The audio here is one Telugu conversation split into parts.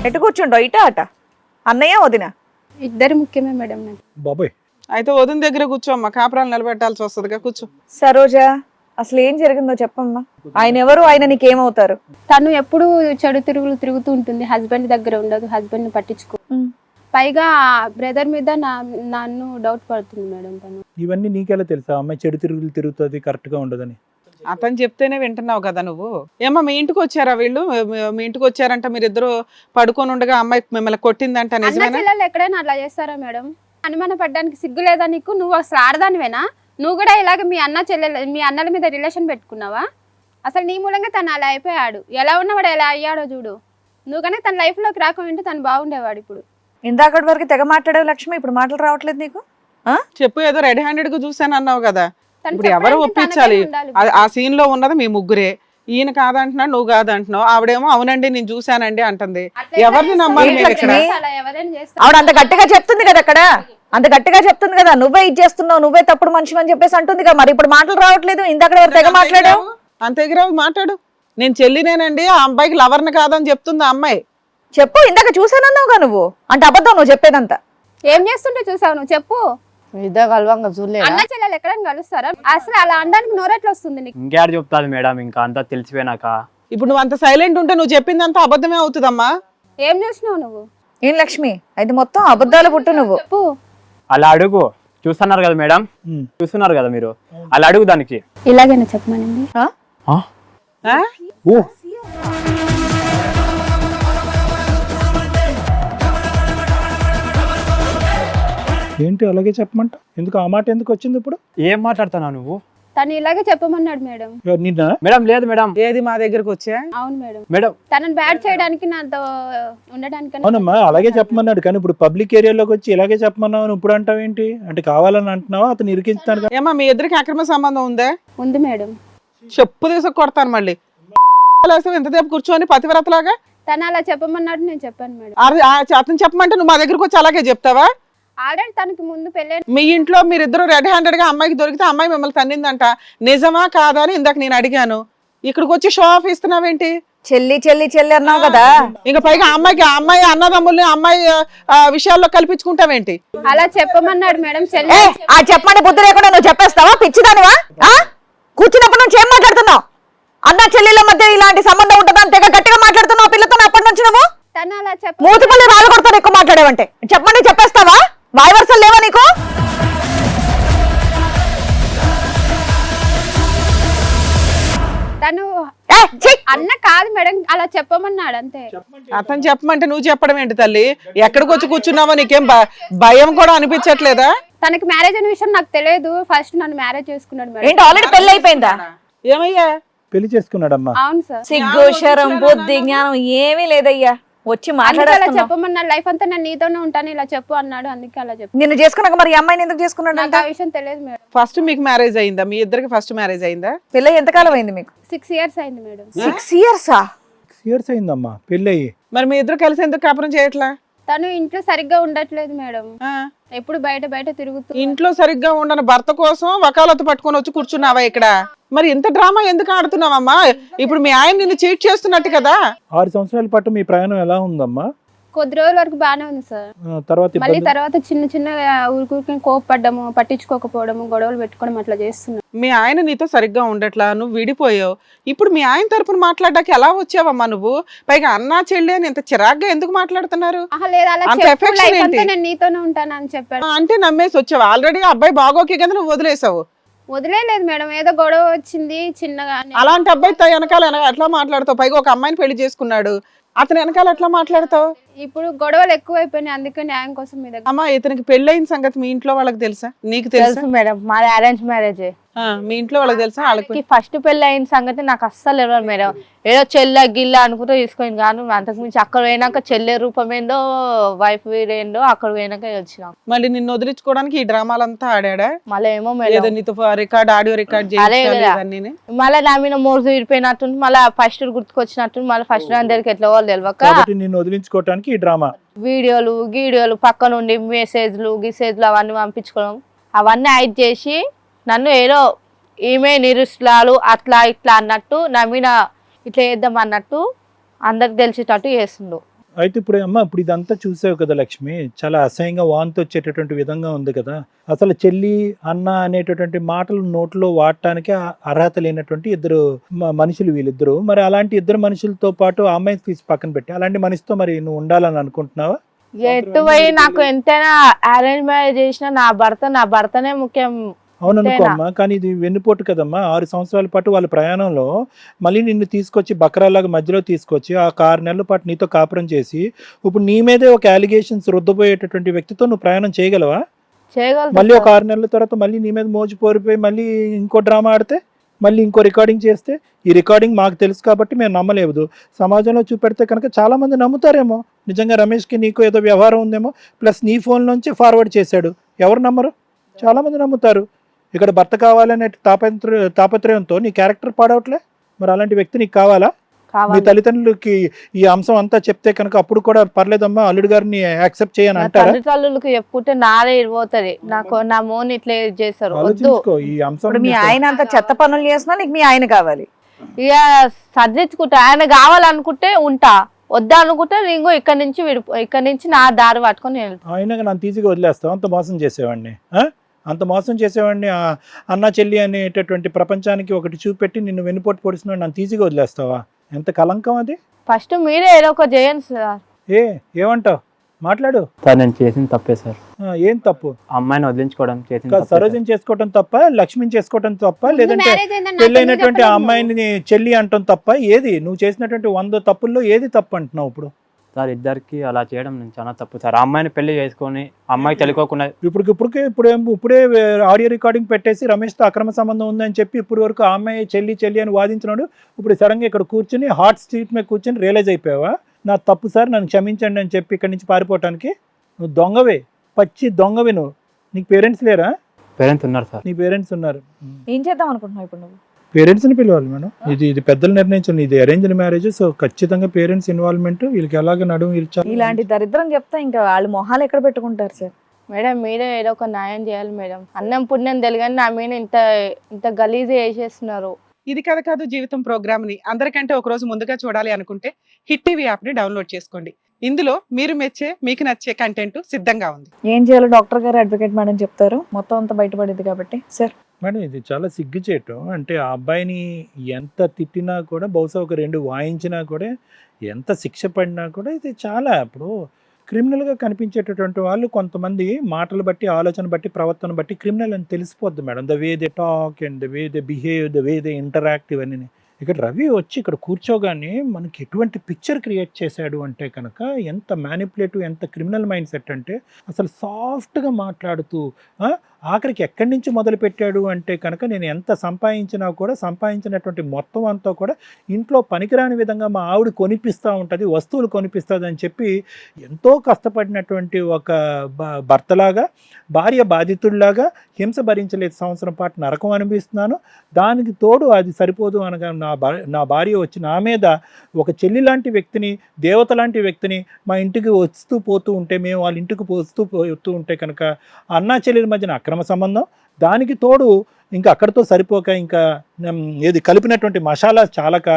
ఎటు కూర్చుండో ఇట అట అన్నయ్య వదిన ఇద్దరు ముఖ్యమే మేడం నాకు. బాబోయ్. అయితే వదిన దగ్గర కూర్చోమ్మా, కాపురాలు నిలబెట్టాల్సి వస్తుందిగా, కూర్చో. సరోజ అసలు ఏం జరిగిందో చెప్పమ్మా. ఆయన ఎవరు, ఆయన నీకేమవుతారు? తను ఎప్పుడు చెడు తిరుగులు తిరుగుతూ ఉంటుంది, హస్బెండ్ దగ్గర ఉండదు, హస్బెండ్ ని పట్టించుకో. పైగా బ్రదర్ మీద నన్ను డౌట్ పడుతుంది మేడం తను. ఇవన్నీ నీకెలా తెలుసా? అమ్మాయి చెడు తిరుగులు తిరుగుతుంది, కరెక్ట్ గా ఉండదని. అతను చెప్తేనే వింటున్నావు కదా నువ్వు. ఏమ్మా మీ ఇంటికి వచ్చారా వీళ్ళు? మీ ఇంటికి వచ్చారంట, మీరిద్దరు పడుకొని ఉండగా అమ్మాయి మిమ్మల్ని కొట్టిందంట, అన్న నిజమేనా? చెల్లెలు ఎక్కడైనా అట్లా చేస్తారా మేడం? అనుమాన పడ్డానికి సిగ్గు లేదా నీకు? నువ్వు అసలు ఆడదానివేనా? నువ్వు కూడా ఇలాగ మీ అన్నల మీద రిలేషన్ పెట్టుకున్నావా? అసలు నీ మూలంగా తను అలా అయిపోయాడు. ఎలా ఉన్నవాడు ఎలా అయ్యాడో చూడు. నువ్వు కానీ తన లైఫ్ లోకి రాకుంటే తను బాగుండేవాడు. ఇప్పుడు ఇందాకటి వరకు తెగ మాట్లాడావు లక్ష్మి, ఇప్పుడు మాటలు రావట్లేదు నీకు? చెప్పు, ఏదో రెడ్ హ్యాండెడ్ గా చూసాను అన్నావు కదా. తను ఇప్పుడు ఎవరు చెప్పడానికి ఒప్పించాలి? తనకే ఉండాలి. ఆ సీన్ లో ఉన్నది మీ ముగ్గురే. ఈయన కాదంటున్నాడు, నువ్వు కాదంటున్నావు. ఆవిడేమో అవునండి నేను చూశానండి అంటుంది. అట్లా ఎవరిని ఎవరైనా నమ్మాలి ఏంటి మేము ఇక్కడ? లక్ష్మి? అలా ఎవరైనా చేస్తారు. ఆవిడ అంత గట్టిగా చెప్తుంది కదా అక్కడ, అంత గట్టిగా చెప్తుంది కదా, నువ్వే ఇది చేస్తున్నావు, నువ్వే తప్పుడు మనిషి అని చెప్పేసి అంటుంది కదా. మరి ఇప్పుడు మాటలు రావట్లేదు, ఇందాక ఎవరు తెగ మాట్లాడావు? అంత ఎగిరావు మాట్లాడు. నేను చెల్లినేనండి, ఆ అబ్బాయికి లవర్ని కాదని చెప్తుంది ఆ అమ్మాయి. చెప్పు, ఇందాక చూసానన్నావుగా నువ్వు, అంటే అబద్ధం నువ్వు చెప్పేదంతా. ఏం చేస్తుంటే చూసావు నువ్వు? చెప్పు. ఇద్దరు కలవంగా చూడలేదు. అన్న చెల్లెలు ఎక్కడైనా కలుస్తారా? అసలు అలా అనడానికి నోరెట్లా వస్తుంది నీకు? ఇంకేడు చెప్తాది మేడం, ఇంకా అంతా తెలిసిపోయినాక. ఇప్పుడు నువ్వు అంత సైలెంట్ ఉంటే నువ్వు చెప్పిందంతా అబద్ధమే అవుతుందమ్మా. ఏం చూసినావు నువ్వు? ఏం లక్ష్మి, అయితే మొత్తం అబద్ధాలు పుట్టు నువ్వు. చెప్పు. అలా అడుగు. చూస్తున్నారు కదా మేడం, చూస్తున్నారు కదా మీరు, అలా అడుగు దానికి. ఇలాగైనా చెప్పమనండి. ఆ? ఓ ఏంటి అలాగే చెప్పమంట? ఎందుకు ఆ మాట ఎందుకు వచ్చింది ఇప్పుడు? ఏం మాట్లాడుతున్నావు నువ్వు? తను ఇలాగే చెప్పమన్నాడు మేడం. ఎవరు, నిన్న? మేడం లేదు మేడం. ఏది మా దగ్గరకు వచ్చా? అవును మేడం. మేడం తనని బ్యాడ్ చేయడానికి నాతో ఉండడానికి అవునమ్మా, అలాగే చెప్పమన్నాడు. కానీ ఇప్పుడు పబ్లిక్ ఏరియాలోకి వచ్చి ఇలాగే చెప్పమన్నావు అని ఇప్పుడు అంటావు ఏంటి? అంటే కావాలని అంటున్నావా? అతను ఇరికించుతాను కదా. ఏమా మీ ఇద్దరికి అక్రమ సంబంధం ఉందా? ఉంది మేడం. చెప్పు తీసుకు కొడతాను మళ్ళీ. ఇంతసేపు కూర్చొని పతివ్రతలాగా తను అలా చెప్పమన్నాడు, నేను చెప్పాను మేడం. అతను చెప్పమంటే నువ్వు మా దగ్గరకు వచ్చి అలాగే చెప్తావా? ఆల్రెడీ తనకి ముందు పెళ్ళి. మీ ఇంట్లో మీరిద్దరు రెడ్ హ్యాండెడ్ గా అమ్మాయికి దొరికితే అమ్మాయి మిమ్మల్ని తన్నిందంట, నిజమా కాదా అని ఇందాక నేను అడిగాను. ఇక్కడికి వచ్చి షో ఆఫ్ ఇస్తున్నావేంటి? చెల్లి చెల్లి చెల్లి అన్నావు కదా. ఇంకా పైగా అమ్మాయి అన్నదమ్ముల్ని అమ్మాయి విషయాల్లో కల్పించుకుంటావేంటి? అలా చెప్పమన్నాడు మేడం. చెల్లి ఏ ఆ చెప్పమంటే బుద్ధి లేకుండా నువ్వు చెప్పేస్తావా? పిచ్చిదానివా? కూర్చున్నప్పటి నుంచి ఏం మాట్లాడుతున్నావు? అన్న చెల్లెళ్ళ మధ్య ఇలాంటి సంబంధం ఉంటుందా అని తెగ గట్టిగా మాట్లాడుతున్నావు పిల్లతో అప్పటి నుంచి. నువ్వు తను అలా మూతిపల్లి రాళ్ళు కొడతాను ఎక్కువ మాట్లాడేవంటే. చెప్పమంటే చెప్పేస్తావా? వాయివర్సలు లేవా నీకు? తను అన్న కాదు మేడం, అలా చెప్పమన్నాడు అంతే. అతను చెప్పమంటే నువ్వు చెప్పడం ఏంటి తల్లి? ఎక్కడికి వచ్చి కూర్చున్నావో నీకేం భయం కూడా అనిపించట్లేదా? తనకి మ్యారేజ్ అనే విషయం నాకు తెలియదు. ఫస్ట్ నన్ను మ్యారేజ్ చేసుకున్నాడు మేడం. ఏంటి ఆల్రెడీ పెళ్లి అయిపోయిందా? ఏమయ్యా పెళ్లి చేసుకున్నాడమ్మా. అవును సార్. సిగ్గు శరం బుద్ధి జ్ఞానం ఏమీ లేదయ్యా. వచ్చి అలా మాట్లాడాలి. చెప్పమన్నాడు. లైఫ్ అంతా నేను నీతోనే ఉంటాను ఇలా చెప్పు అన్నాడు, అందుకే అలా చెప్పు. నిన్ను చేసుకున్నాక మరి ఈ అమ్మాయిని ఎందుకు చేసుకున్నాడు? నాకు ఆ విషయం తెలియదు మేడం. ఫస్ట్ మీకు మ్యారేజ్ అయిందా? మీ ఇద్దరికి ఫస్ట్ మ్యారేజ్ అయిందా? పెళ్ళి ఎంతకాలం అయింది మీకు? 6 years అయింది మేడం. 6 years? 6 years అయిందమ్మా పెళ్ళి అయ్యి. మరి మీ ఇద్దరు కలిసి ఎందుకు కాపురం చేయట్లా? తను ఇంట్లో సరిగ్గా ఉండట్లేదు మేడం. ఆ, ఎప్పుడు బయట తిరుగుతూ. ఇంట్లో సరిగ్గా ఉండని భర్త కోసం వకాలతు పట్టుకొని వచ్చి కూర్చున్నావా ఇక్కడ? మరి ఇంత డ్రామా ఎందుకు ఆడుతున్నావమ్మా? ఇప్పుడు మీ ఆయన నిన్ను చీట్ చేస్తున్నట్టు కదా. 6 సంవత్సరాల పాటు మీ ప్రయాణం ఎలా ఉందమ్మా? కొద్ది రోజుల వరకు బాగానే ఉంది సార్. తర్వాత మళ్ళీ ఇబ్బంది? తర్వాత చిన్న ఊరికి కోపపడ్డము, పట్టించుకోకపోవడము, గొడవలు పెట్టుకోవడం అట్లా చేస్తున్నాడు. మీ ఆయన నీతో సరిగ్గా ఉండట్లా, నువ్వు విడిపోయావు. ఇప్పుడు మీ ఆయన తరపున మాట్లాడడానికి ఎలా వచ్చావమ్మా నువ్వు? పైగా అన్నా చెల్లి అని ఇంత చిరాగ్గా ఎందుకు మాట్లాడుతున్నారు? లేదు అలా అంత చెప్పు, affection life ఏంటి? అంతా నేను నీతోనే ఉంటాను అని చెప్పాడు. అంటే నమ్మేసి వచ్చావు. ఆల్రెడీ అబ్బాయి బాగోకే కదా నువ్వు వదిలేసావు. వదిలేదు మేడం, ఏదో గొడవ వచ్చింది చిన్నగా. అలాంటి అబ్బాయి వెనకాల ఎట్లా మాట్లాడతావు? పైగా ఒక అమ్మాయిని పెళ్లి చేసుకున్నాడు, అతని వెనకాల ఎట్లా మాట్లాడతావు? ఇప్పుడు గొడవలు ఎక్కువైపోయినాయి, అందుకే న్యాయం కోసం మీ దగ్గర. అమ్మా ఇతనికి పెళ్ళైన సంగతి మీ ఇంట్లో వాళ్ళకి తెలుసా? నీకు తెలుసా? తెలుసు మేడం, మాది అరేంజ్ మ్యారేజ్. మీ ఇంట్లో వాళ్ళకి తెలుసా? వాళ్ళకి ఫస్ట్ పెళ్లి అయిన సంగతి నాకు అస్సలు ఎవరు మేడం. ఏదో చెల్ల గిల్ల అనుకుంటూ తీసుకుంది, కానీ అంతకు మించి అక్కడ పోయినాక చెల్లె రూపం ఏందో వైఫ్ ఏందో అక్కడ పోయినాక వచ్చినాం. మళ్ళీ నిన్ను వదిలించుకోవడానికి ఈ డ్రామాలంతా ఆడాడా? మళ్ళీ ఏమో ఏదో మేడం నీతో ఆడియో రికార్డ్ అదే కదా. చేయాలి. మళ్ళీ నా మీద మోజు విడిపోయినట్టు, మళ్ళీ ఫస్ట్ గుర్తుకొచ్చినట్టు, మళ్ళీ ఫస్ట్ అందరికి ఎట్లా వాళ్ళు తెలియక కాబట్టి నిన్ను వదిలించుకోవటానికి ఈ డ్రామా. వీడియోలు పక్క నుండి మెసేజ్లు అవన్నీ పంపించుకోవడం, అవన్నీ హైడ్ చేసి నన్ను ఏదో ఈమె నిరుస్తులాలు అట్లా ఇట్లా అన్నట్టు నా మీద ఇట్లా చేద్దాం అన్నట్టు అందరికి తెలిసేటట్టు చేస్తుండు. అయితే ఇప్పుడు అమ్మ ఇప్పుడు ఇదంతా చూసావు కదా లక్ష్మి, చాలా అసహ్యంగా వాంతి వచ్చేటటువంటి విధంగా ఉంది కదా. అసలు చెల్లి అన్న అనేటటువంటి మాటలు నోట్లో వాడటానికి అర్హత లేనటువంటి ఇద్దరు మనుషులు వీళ్ళిద్దరు. మరి అలాంటి ఇద్దరు మనుషులతో పాటు ఆ అమ్మాయిని తీసి పక్కన పెట్టి అలాంటి మనిషితో మరి నువ్వు ఉండాలని అనుకుంటున్నావా? ఎటు పోయి నాకు ఎంతైనా అరేంజ్ మ్యారేజ్ చేసినా నా భర్తనే ముఖ్యం. అవుననుకో అమ్మా, కానీ ఇది వెన్నుపోటు కదమ్మా. 6 సంవత్సరాల పాటు వాళ్ళ ప్రయాణంలో మళ్ళీ నిన్ను తీసుకొచ్చి బకరాలాగా మధ్యలో తీసుకొచ్చి ఆ 6 నెలల పాటు నీతో కాపురం చేసి ఇప్పుడు నీ మీదే ఒక అలిగేషన్స్ రుద్దబోయేటటువంటి వ్యక్తితో నువ్వు ప్రయాణం చేయగలవా? మళ్ళీ ఒక 6 నెలల తర్వాత మళ్ళీ నీ మీద మోజు పోరిపోయి మళ్ళీ ఇంకో డ్రామా ఆడితే, మళ్ళీ ఇంకో రికార్డింగ్ చేస్తే, ఈ రికార్డింగ్ మాకు తెలుసు కాబట్టి మేము నమ్మలేదు. సమాజంలో చూపెడితే కనుక చాలా మంది నమ్ముతారేమో నిజంగా రమేష్కి నీకు ఏదో వ్యవహారం ఉందేమో, ప్లస్ నీ ఫోన్ నుంచి ఫార్వర్డ్ చేశాడు. ఎవరు నమ్మరు? చాలా మంది నమ్ముతారు. ఇక్కడ భర్త కావాలనే తాపత్రయంతో నీ క్యారెక్టర్ పాడవట్లే. మరి అలాంటి వ్యక్తి నీకు కావాలా? మీ తల్లిదండ్రులకి ఈ అంశం అంతా చెప్తే కనుక అప్పుడు కూడా పర్లేదమ్మా అల్లుడు గారిని యాక్సెప్ట్ చేయని అంటారా? తల్లిదండ్రులకు చెప్పుకుంటే నాదే ఇరిపోతుంది. నాకు నా మోని ఇట్లా చేస్తారు. ఆలోచించుకో ఈ అంశం. మీ ఆయన అంత చెత్త పనులు చేసినా నీకు మీ ఆయన కావాలి. ఇక సర్దించుకుంటా. ఆయన కావాలనుకుంటే ఉంటా, వద్దా అనుకుంటే నేను ఇక్కడ నుంచి నా దారి పట్టుకొని వెళ్తాను. ఆయన నన్ను ఈజీగా వదిలేస్తావు? అంత మోసం చేసేవాడిని, అంత మోసం చేసేవాడిని. అన్న చెల్లి అనేటటువంటి ప్రపంచానికి ఒకటి చూపెట్టి నిన్ను వెన్నుపోటు పొడిచిన నన్ను ఈజీగా వదిలేస్తావా? ఎంత కలంకం అది. ఫస్ట్ మీరే ఏదో ఒక చేయండి సార్. ఏమంటావు? మాట్లాడు. సార్ నేను చేసింది తప్పే సార్. ఏం తప్పు? అమ్మాయిని వదిలించుకోవడం చేసింది. సరోజం చేసుకోవటం తప్ప, లక్ష్మిని చేసుకోవటం తప్ప, లేదంటే పెళ్ళైనటువంటి ఆ అమ్మాయిని చెల్లి అంటాం తప్ప, ఏది నువ్వు చేసినటువంటి 100 తప్పుల్లో ఏది తప్పు అంటున్నావు ఇప్పుడు? సార్ ఇద్దరికి అలా చేయడం నేను చాలా తప్పు సార్. ఆ అమ్మాయిని పెళ్లి చేసుకొని అమ్మాయికి తెలియకోకుండా ఇప్పుడే ఆడియో రికార్డింగ్ పెట్టేసి రమేష్తో అక్రమ సంబంధం ఉందని చెప్పి ఇప్పుడు వరకు ఆ అమ్మాయి చెల్లి అని వాదించినాడు. ఇప్పుడు సడన్గా ఇక్కడ కూర్చుని హాట్ స్ట్రీట్ మీద కూర్చొని రియలైజ్ అయిపోయావా? నా తప్పు సార్, నన్ను క్షమించండి అని చెప్పి ఇక్కడి నుంచి పారిపోవటానికి? నువ్వు దొంగవే, పచ్చి దొంగవే నువ్వు. నీకు పేరెంట్స్ లేరా? పేరెంట్స్ ఉన్నారు సార్. నీ పేరెంట్స్ ఉన్నారు. ఏం చేద్దాం అనుకుంటున్నావు ఇప్పుడు నువ్వు? పేరెంట్స్ని పిలవాలి మేడం. ఇది పెద్దలు నిర్ణయించండి. ఇది అరేంజ్డ్ మ్యారేజ్, సో ఖచ్చితంగా పేరెంట్స్ ఇన్వాల్వ్మెంట్. వీళ్ళకి ఎలాగ నడుము ఇచ్చారు. ఇలాంటి దరిద్రం చెప్తా ఇంకా వాళ్ళు మొహాలు ఎక్కడ పెట్టుకుంటారు సార్? మేడం మీరే ఏదో ఒక న్యాయం చేయాలి మేడం. అన్నం పుణ్యం తెలియని నా మీద ఇంత గలీజ్ చేసేస్తున్నారు. ఇది కథ కాదు జీవితం ప్రోగ్రామ్ ని అందరికంటే ఒక రోజు ముందుగా చూడాలి అనుకుంటే హిట్ టీవీ యాప్ ని డౌన్లోడ్ చేసుకోండి. ఇందులో మీరు మెచ్చే మీకు నచ్చే కంటెంట్ సిద్ధంగా ఉంది. ఏం చేయాలో డాక్టర్ గారు, అడ్వకేట్ మేడం చెప్తారు. మొత్తం అంతా బయటపడింది కాబట్టి సార్. మేడం ఇది చాలా సిగ్గుచేయటం. అంటే ఆ అబ్బాయిని ఎంత తిట్టినా కూడా, బహుశా ఒక 2 వాయించినా కూడా, ఎంత శిక్ష పడినా కూడా ఇది చాలా ఇప్పుడు క్రిమినల్గా కనిపించేటటువంటి వాళ్ళు కొంతమంది మాటలు బట్టి, ఆలోచన బట్టి, ప్రవర్తన బట్టి క్రిమినల్ అని తెలిసిపోద్ది madam. The way they talk and the way they behave, the way they interactive అని. ఇక్కడ రవి వచ్చి ఇక్కడ కూర్చోగానే మనకి ఎటువంటి పిక్చర్ క్రియేట్ చేశాడు అంటే కనుక, ఎంత మ్యానిపులేటివ్, ఎంత క్రిమినల్ మైండ్ సెట్ అంటే, అసలు సాఫ్ట్గా మాట్లాడుతూ ఆఖరికి ఎక్కడి నుంచి మొదలు పెట్టాడు అంటే కనుక, నేను ఎంత సంపాదించినా కూడా సంపాదించినటువంటి మొత్తం అంతా కూడా ఇంట్లో పనికిరాని విధంగా మా ఆవిడ కొనిపిస్తూ ఉంటుంది, వస్తువులు కొనిపిస్తుంది అని చెప్పి ఎంతో కష్టపడినటువంటి ఒక భర్తలాగా, భార్య బాధితుడిలాగా హింస భరించలేదు. సంవత్సరం పాటు నరకం అనిపిస్తున్నాను. దానికి తోడు అది సరిపోదు అనగా నా భార్య వచ్చి నా మీద ఒక చెల్లి లాంటి వ్యక్తిని, దేవత లాంటి వ్యక్తిని మా ఇంటికి వస్తూ పోతూ ఉంటే, మేము వాళ్ళ ఇంటికి వస్తూ పోతూ ఉంటే కనుక అన్నా చెల్లెల మధ్యన అక్రమ సంబంధం, దానికి తోడు ఇంకా అక్కడితో సరిపోక ఇంకా ఏది కలిపినటువంటి మసాలా చాలక,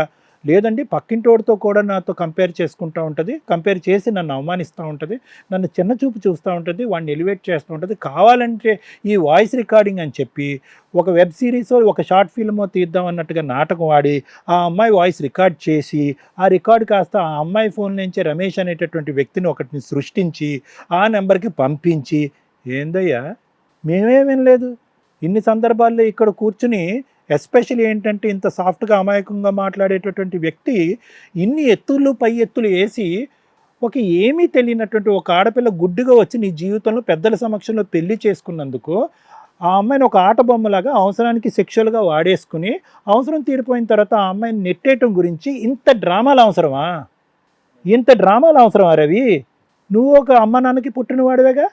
లేదండి పక్కింటోడితో కూడా నాతో కంపేర్ చేసుకుంటూ ఉంటుంది, కంపేర్ చేసి నన్ను అవమానిస్తూ ఉంటుంది, నన్ను చిన్న చూపు చూస్తూ ఉంటుంది, వాడిని ఎలివేట్ చేస్తూ ఉంటుంది. కావాలంటే ఈ వాయిస్ రికార్డింగ్ అని చెప్పి ఒక వెబ్ సిరీసో ఒక షార్ట్ ఫిల్మో తీద్దాం అన్నట్టుగా నాటకం ఆడి ఆ అమ్మాయి వాయిస్ రికార్డ్ చేసి, ఆ రికార్డు కాస్త ఆ అమ్మాయి ఫోన్ నుంచి రమేష్ అనేటటువంటి వ్యక్తిని ఒకటిని సృష్టించి ఆ నెంబర్కి పంపించి, ఏందయ్యా మేమేమేం లేదు ఇన్ని సందర్భాల్లో ఇక్కడ కూర్చుని, ఎస్పెషల్లీ ఏంటంటే ఇంత సాఫ్ట్గా అమాయకంగా మాట్లాడేటటువంటి వ్యక్తి ఇన్ని ఎత్తులు పై ఎత్తులు వేసి, ఒక ఏమీ తెలియనటువంటి ఒక ఆడపిల్ల గుడ్డుగా వచ్చి నీ జీవితంలో పెద్దల సమక్షంలో పెళ్లి చేసుకున్నందుకు ఆ అమ్మాయిని ఒక ఆట బొమ్మలాగా అవసరానికి సెక్షువల్గా వాడేసుకుని, అవసరం తీరిపోయిన తర్వాత ఆ అమ్మాయిని నెట్టేయటం గురించి ఇంత డ్రామాలు అవసరమా? ఇంత డ్రామాలు అవసరమా రవి? నువ్వు ఒక అమ్మ నాన్నకి పుట్టినవాడివేగా,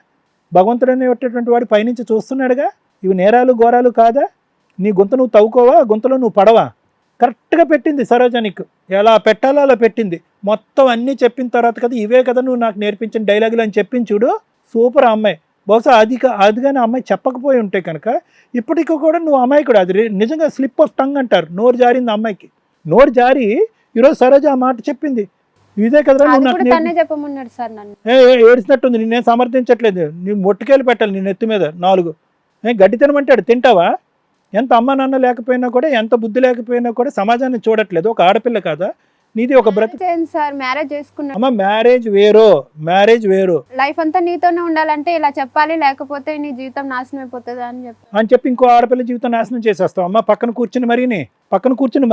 భగవంతుడు అనేటటువంటి వాడు పైనుంచి చూస్తున్నాడుగా. ఇవి నేరాలు ఘోరాలు కాదా? నీ గుంత నువ్వు తవ్వుకోవా, గుంతలో నువ్వు పడవా? కరెక్ట్గా పెట్టింది సరోజానికి, ఎలా పెట్టాలో అలా పెట్టింది. మొత్తం అన్నీ చెప్పిన తర్వాత కదా, ఇవే కదా నువ్వు నాకు నేర్పించిన డైలాగులు అని చెప్పించుడు. సూపర్ అమ్మాయి. బహుశా అది కానీ అమ్మాయి చెప్పకపోయి ఉంటే కనుక ఇప్పటికీ కూడా నువ్వు అమ్మాయికుడు. అది నిజంగా స్లిప్ ఆఫ్ టంగ్ అంటారు. నోరు జారింది అమ్మాయికి. నోరు జారి ఈరోజు సరోజ ఆ మాట చెప్పింది. ఇదే కదరా అది నువ్వు నాకు కూడా తనే చెప్పమన్నాడు సార్ నన్ను. ఏడుస్తున్నట్టుంది, నేనేం సమర్థించట్లేదు. నీ మొట్టుకేలు పెట్టాలి నీ నెత్తి మీద 4. గడ్డి తినమంటాడు, తింటావా? ఎంత అమ్మా నాన్న లేకపోయినా కూడా, ఎంత బుద్ధి లేకపోయినా కూడా సమాజాన్ని చూడట్లేదు. ఒక ఆడపిల్ల కాదా నీది? ఒక బ్రతుకు సార్ మ్యారేజ్ చేసుకున్నాడు. అమ్మ, మ్యారేజ్ వేరు లైఫ్ అంతా నీతోనే ఉండాలంటే ఇలా చెప్పాలి, లేకపోతే నీ జీవితం నాశనం అయిపోతుంది అని చెప్పి ఇంకో ఆడపిల్ల జీవితం నాశనం చేసేస్తావు. అమ్మ పక్కన కూర్చుని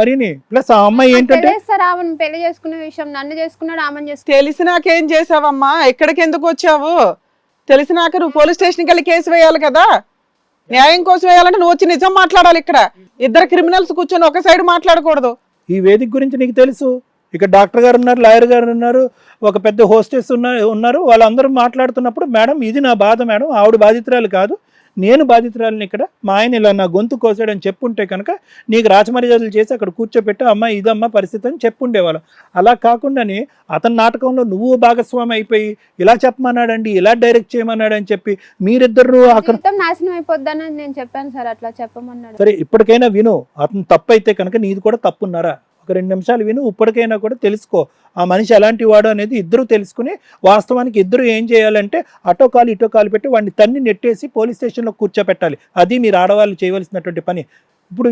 మరీని ప్లస్ ఆ అమ్మాయి ఏంటంటే సార్ ఆమెను పెళ్లి చేసుకునే విషయం నన్ను చేసుకున్నాడు, ఆమెను చేసుకున్నాడు. తెలిసినాకేం చేసావమ్మా? ఎక్కడికి ఎందుకు వచ్చావు? తెలిసినాక నువ్వు పోలీస్ స్టేషన్కి వెళ్ళి కేసు వేయాలి కదా. న్యాయం కోసం వేయాలంటే నువ్వు వచ్చి నిజం మాట్లాడాలి. ఇక్కడ ఇద్దరు క్రిమినల్స్ కూర్చొని ఒక సైడ్ మాట్లాడకూడదు. ఈ వేదిక గురించి నీకు తెలుసు. ఇక్కడ డాక్టర్ గారు ఉన్నారు, లాయర్ గారు ఉన్నారు, ఒక పెద్ద హోస్టెస్ ఉన్నారు. వాళ్ళందరూ మాట్లాడుతున్నప్పుడు మేడం ఇది నా బాధ మేడం, ఆవిడ బాధితురాలు కాదు, నేను బాధితురాలని. ఇక్కడ మా ఆయన ఇలా నా గొంతు కోసాడని చెప్పుంటే కనుక నీకు రాచమర్యాదలు చేసి అక్కడ కూర్చోపెట్టి అమ్మ ఇదమ్మా పరిస్థితి అని చెప్పుండేవాళ్ళం. అలా కాకుండానే అతని నాటకంలో నువ్వు భాగస్వామి అయిపోయి ఇలా చెప్పమన్నాడండి, ఇలా డైరెక్ట్ చేయమన్నాడు అని చెప్పి మీరిద్దరు అక్కడ జీవితం నాశనం అయిపోద్దని నేను చెప్పాను సార్, అట్లా చెప్పమన్నాడు. సరే ఇప్పటికైనా విను, అతను తప్పు అయితే కనుక నీది కూడా తప్పున్నారా? ఒక 2 నిమిషాలు విను, ఇప్పటికైనా కూడా తెలుసుకో ఆ మనిషి ఎలాంటి వాడు అనేది. ఇద్దరు తెలుసుకుని వాస్తవానికి ఇద్దరు ఏం చేయాలంటే అటో కాలు పెట్టి వాడిని తన్ని నెట్టేసి పోలీస్ స్టేషన్లో కూర్చోపెట్టాలి. అది మీరు ఆడవాళ్ళు చేయవలసినటువంటి పని. ఇప్పుడు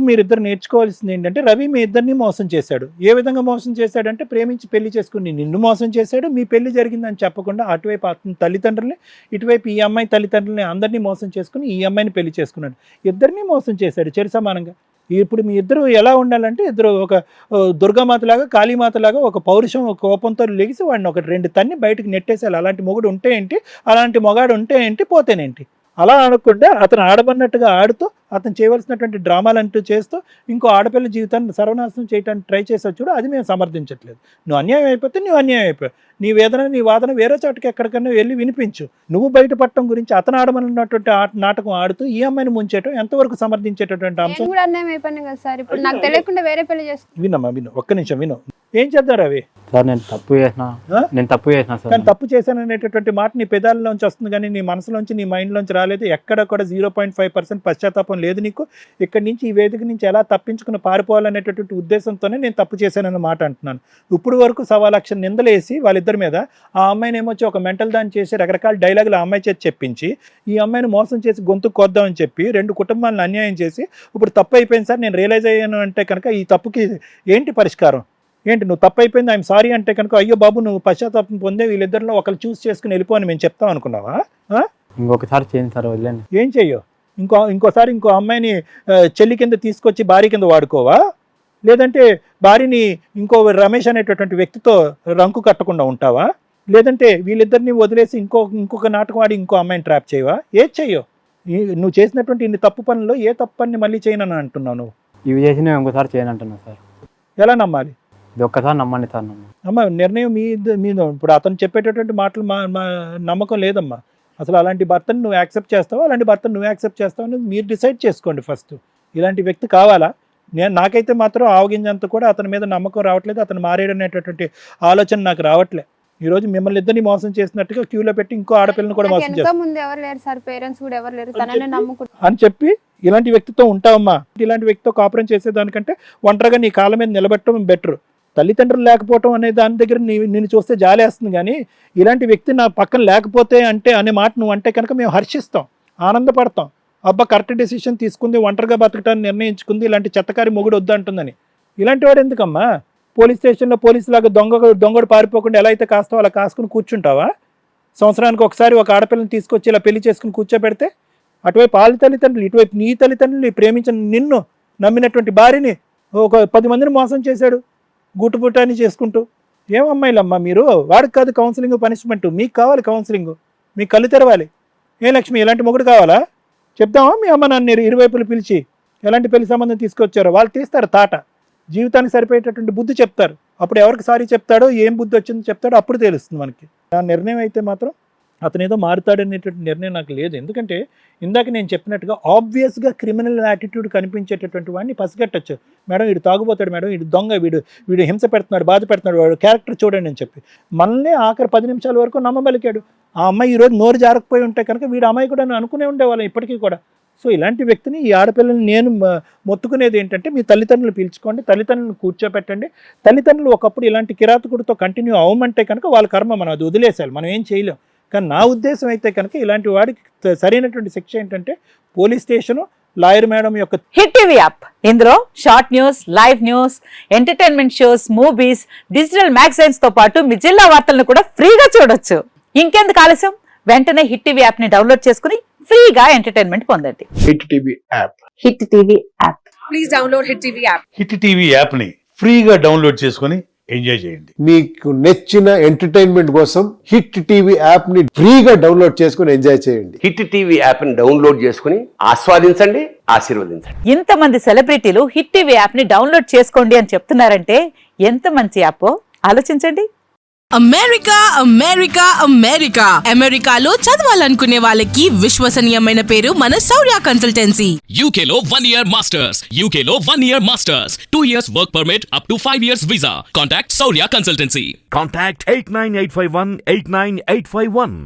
మీరిద్దరు నేర్చుకోవాల్సింది ఏంటంటే, రవి మీ ఇద్దరిని మోసం చేశాడు. ఏ విధంగా మోసం చేశాడంటే, ప్రేమించి పెళ్లి చేసుకుని నిన్ను మోసం చేశాడు. మీ పెళ్లి జరిగిందని చెప్పకుండా అటువైపు అతని తల్లిదండ్రుల్ని, ఇటువైపు ఈ అమ్మాయి తల్లిదండ్రుల్ని అందరినీ మోసం చేసుకుని ఈ అమ్మాయిని పెళ్లి చేసుకున్నాడు. ఇద్దరిని మోసం చేశాడు చెరి సమానంగా. ఇప్పుడు మీ ఇద్దరు ఎలా ఉండాలంటే, ఇద్దరు ఒక దుర్గామాతలాగా కాళీమాతలాగా ఒక పౌరుషం ఒక కోపంతో లెగిసి వాడిని 1-2 తన్ని బయటకు నెట్టేసేయాలి. అలాంటి మొగుడు ఉంటే ఏంటి, అలాంటి మొగాడు ఉంటే ఏంటి, పోతేనేంటి. అలా అనకుండా అతను ఆడబడినట్టుగా ఆడుతూ అతను చేయవలసినటువంటి డ్రామాలంటూ చేస్తూ ఇంకో ఆడపిల్ల జీవితాన్ని సర్వనాశనం చేయడానికి ట్రై చేసావు చూడు, అది మేము సమర్థించట్లేదు. నువ్వు అన్యాయం అయిపోతే నువ్వు అన్యాయం అయిపోయావు. నీ వేదన నీ వాదన వేరే చోటకి ఎక్కడికన్నా వెళ్ళి వినిపించు. నువ్వు బయటపడటం గురించి అతను ఆడమన్నటువంటి నాటకం ఆడుతూ ఈ అమ్మాయిని ముంచేయటం ఎంతవరకు సమర్థించేటటువంటి అంశం? నేను కూడా అన్యాయం అయిపోయాను కదా సార్. ఇప్పుడు నాకు తెలియకుండా వేరే పెళ్లి చేసుకున్నాను. వినమ్మా విను, ఒక్క నిమిషం విను. ఏం చేద్దారు అవి? సార్ నేను తప్పు చేసిన సార్. కానీ తప్పు చేశాననేటటువంటి మాట నీ పెదాలలోంచి వస్తుంది కానీ నీ మనసులోంచి నీ మైండ్లోంచి రాలేదు. ఎక్కడ కూడా 0.5% పశ్చాత్తాపం లేదు నీకు. ఇక్కడి నుంచి ఈ వేదిక నుంచి ఎలా తప్పించుకుని పారిపోవాలనేటటువంటి ఉద్దేశంతోనే నేను తప్పు చేశానన్న మాట అంటున్నాను. ఇప్పుడు వరకు 1,00,000 నిందలేసి వాళ్ళిద్దరి మీద ఆ అమ్మాయిని ఏమొచ్చి ఒక మెంటల్ దాన్ని చేసి రకరకాల డైలాగులు ఆ అమ్మాయి చేసి చెప్పించి ఈ అమ్మాయిని మోసం చేసి గొంతు కొద్దామని చెప్పి 2 కుటుంబాలను అన్యాయం చేసి ఇప్పుడు తప్పు అయిపోయింది సార్ నేను రియలైజ్ అయ్యాను అంటే కనుక ఈ తప్పుకి ఏంటి పరిష్కారం? ఏంటి నువ్వు తప్పు అయిపోయింది ఐఎమ్ సారీ అంటే కనుక అయ్యో బాబు నువ్వు పశ్చాత్తాపం పొందే వీళ్ళిద్దరిలో ఒకరు చూస్ చేసుకుని వెళ్ళిపోని మేము చెప్తాం అనుకున్నావా? ఇంకొకసారి చేయండి సార్, వదిలేండి. ఏం చెయ్యో? ఇంకోసారి ఇంకో అమ్మాయిని చెల్లి కింద తీసుకొచ్చి భార్య కింద వాడుకోవా? లేదంటే భార్యని ఇంకో రమేష్ అనేటటువంటి వ్యక్తితో రంకు కట్టకుండా ఉంటావా? లేదంటే వీళ్ళిద్దరిని వదిలేసి ఇంకొక నాటకం ఆడి ఇంకో అమ్మాయిని ట్రాప్ చేయవా? ఏది చెయ్యో? నువ్వు చేసినటువంటి ఇన్ని తప్పు పనుల్లో ఏ తప్పు పని మళ్ళీ చేయనని అంటున్నావు నువ్వు? ఇవి చేసి నేను ఇంకోసారి చేయను అంటున్నా సార్. ఎలా నమ్మాలి? ఇది ఒక్కసారి నమ్మండి సార్. అమ్మ నిర్ణయం మీద ఇప్పుడు అతను చెప్పేటటువంటి మాటలు మా నమ్మకం లేదమ్మా. అసలు అలాంటి భర్తను నువ్వు యాక్సెప్ట్ చేస్తావా, అలాంటి భర్తను నువ్వు యాక్సెప్ట్ చేస్తావు అనేది మీరు డిసైడ్ చేసుకోండి ఫస్ట్. ఇలాంటి వ్యక్తి కావాలా? నాకైతే మాత్రం ఆవగింజంత కూడా అతని మీద నమ్మకం రావట్లేదు. అతను మారేడనేటటువంటి ఆలోచన నాకు రావట్లేదు. ఈ రోజు మిమ్మల్ని ఇద్దరిని మోసం చేసినట్టుగా క్యూలో పెట్టి ఇంకో ఆడపిల్లని కూడా మోసం చేస్తారు ముందు ఎవరు లేరు సార్, పేరెంట్స్ కూడా ఎవరు లేరు, తననే నమ్ముకుంటారు అని చెప్పి ఇలాంటి వ్యక్తితో ఉంటావమ్మా. ఇలాంటి వ్యక్తితో కాపురం చేసేదానికంటే ఒంటరిగా నీ కాళ్ళ మీద నిలబెట్టడం బెటర్. తల్లిదండ్రులు లేకపోవటం అనే దాని దగ్గర నిన్ను చూస్తే జాలేస్తుంది. కానీ ఇలాంటి వ్యక్తి నా పక్కన లేకపోతే అంటే అనే మాట నువ్వు అంటే కనుక మేము హర్షిస్తాం, ఆనందపడతాం. అబ్బా కరెక్ట్ డెసిషన్ తీసుకుంది, ఒంటరిగా బతకటాన్ని నిర్ణయించుకుంది, ఇలాంటి చెత్తకారి మొగుడు వద్దంటుందని. ఇలాంటి వాడు ఎందుకమ్మా? పోలీస్ స్టేషన్లో పోలీసులాగా దొంగడు పారిపోకుండా ఎలా అయితే కాస్తావో అలా కాసుకుని కూర్చుంటావా? సంవత్సరానికి ఒకసారి ఒక ఆడపిల్లని తీసుకొచ్చి ఇలా పెళ్లి చేసుకుని కూర్చోబెడితే అటువైపు వాళ్ళ తల్లిదండ్రులు, ఇటువైపు నీ తల్లిదండ్రులు, ప్రేమించిన నిన్ను నమ్మినటువంటి భార్యని ఒక 10 మందిని మోసం చేశాడు గుట్టుపుటాన్ని చేసుకుంటూ. ఏమమ్మాయిలమ్మా మీరు? వాడికి కాదు కౌన్సిలింగ్ పనిష్మెంట్, మీకు కావాలి కౌన్సిలింగ్. మీకు కళ్ళు తెరవాలి. ఏ లక్ష్మి ఇలాంటి మొగుడు కావాలా? చెప్దామా మీ అమ్మ నాన్న ఇరువైపులు పిలిచి ఎలాంటి పెళ్లి సంబంధం తీసుకొచ్చారో? వాళ్ళు తీస్తారు తాట, జీవితానికి సరిపోయేటటువంటి బుద్ధి చెప్తారు. అప్పుడు ఎవరికి సారీ చెప్తాడో ఏం బుద్ధి వచ్చిందో చెప్తాడో అప్పుడు తెలుస్తుంది మనకి. నా నిర్ణయం అయితే మాత్రం అతను ఏదో మారుతాడనేటువంటి నిర్ణయం నాకు లేదు. ఎందుకంటే ఇందాక నేను చెప్పినట్టుగా ఆబ్వియస్గా క్రిమినల్ యాటిట్యూడ్ కనిపించేటటువంటి వాడిని పసిగట్టచ్చు. మేడం వీడు తాగుపోతాడు, మేడం వీడు దొంగ, వీడు హింస పెడుతున్నాడు, బాధ పెడుతున్నాడు, వాడు క్యారెక్టర్ చూడండి అని చెప్పి మనల్ని ఆఖరి 10 నిమిషాల వరకు నమ్మబలికాడు. ఆ అమ్మాయి ఈరోజు నోరు జారకపోయి ఉంటే కనుక వీడు అమ్మాయి కూడా అనుకునే ఉండేవాళ్ళం ఇప్పటికీ కూడా. సో ఇలాంటి వ్యక్తిని, ఈ ఆడపిల్లని నేను మొత్తుకునేది ఏంటంటే, మీ తల్లిదండ్రులు పిలుచుకోండి, తల్లిదండ్రులను కూర్చోపెట్టండి. తల్లిదండ్రులు ఒకప్పుడు ఇలాంటి కిరాతకుడితో కంటిన్యూ అవ్వమంటే కనుక వాళ్ళ కర్మ, మనం అది వదిలేసాలి, మనం ఏం చేయలేం. కానీ నా ఉద్దేశం అయితే కనుక ఇలాంటి వాడికి సరైనటువంటి శిక్ష ఏంటంటే పోలీస్ స్టేషను, లాయర్ మేడం యొక్క. హిట్ టీవీ యాప్, ఇందులో short news, live news, entertainment shows, movies, digital magazines తో పాటు మీ జిల్లా వార్తలను కూడా ఫ్రీగా చూడొచ్చు. ఇంకెందుకు ఆలస్యం, వెంటనే హిట్ టీవీ యాప్ ని డౌన్లోడ్ చేసుకుని ఫ్రీగా ఎంటర్టైన్మెంట్ పొందండి. Hit TV app. Hit TV app. Please download hit TV app. Hit TV యాప్ని ఫ్రీగా డౌన్లోడ్ చేసుకొని ఎంజాయ్ చేయండి. మీకు నచ్చిన ఎంటర్టైన్మెంట్ కోసం హిట్ టీవీ యాప్ ని ఫ్రీగా డౌన్లోడ్ చేసుకొని ఎంజాయ్ చేయండి. హిట్ టీవీ యాప్ ని డౌన్లోడ్ చేసుకుని ఆస్వాదించండి, ఆశీర్వదించండి. ఇంతమంది సెలబ్రిటీలు హిట్ టీవీ యాప్ ని డౌన్లోడ్ చేసుకోండి అని చెప్తున్నారంటే ఎంత మంచి యాప్ ఆలోచించండి. అమెరికా అమెరికా అమెరికా అమెరికాలో చదవాలనుకునే వాళ్ళకి విశ్వసనీయమైన పేరు మన శౌర్య కన్సల్టెన్సీ. UK లో 1 year masters. UK లో 1 year masters. 2 years work permit up to 5 years visa. Contact Saurya Consultancy. Contact 89851 89851.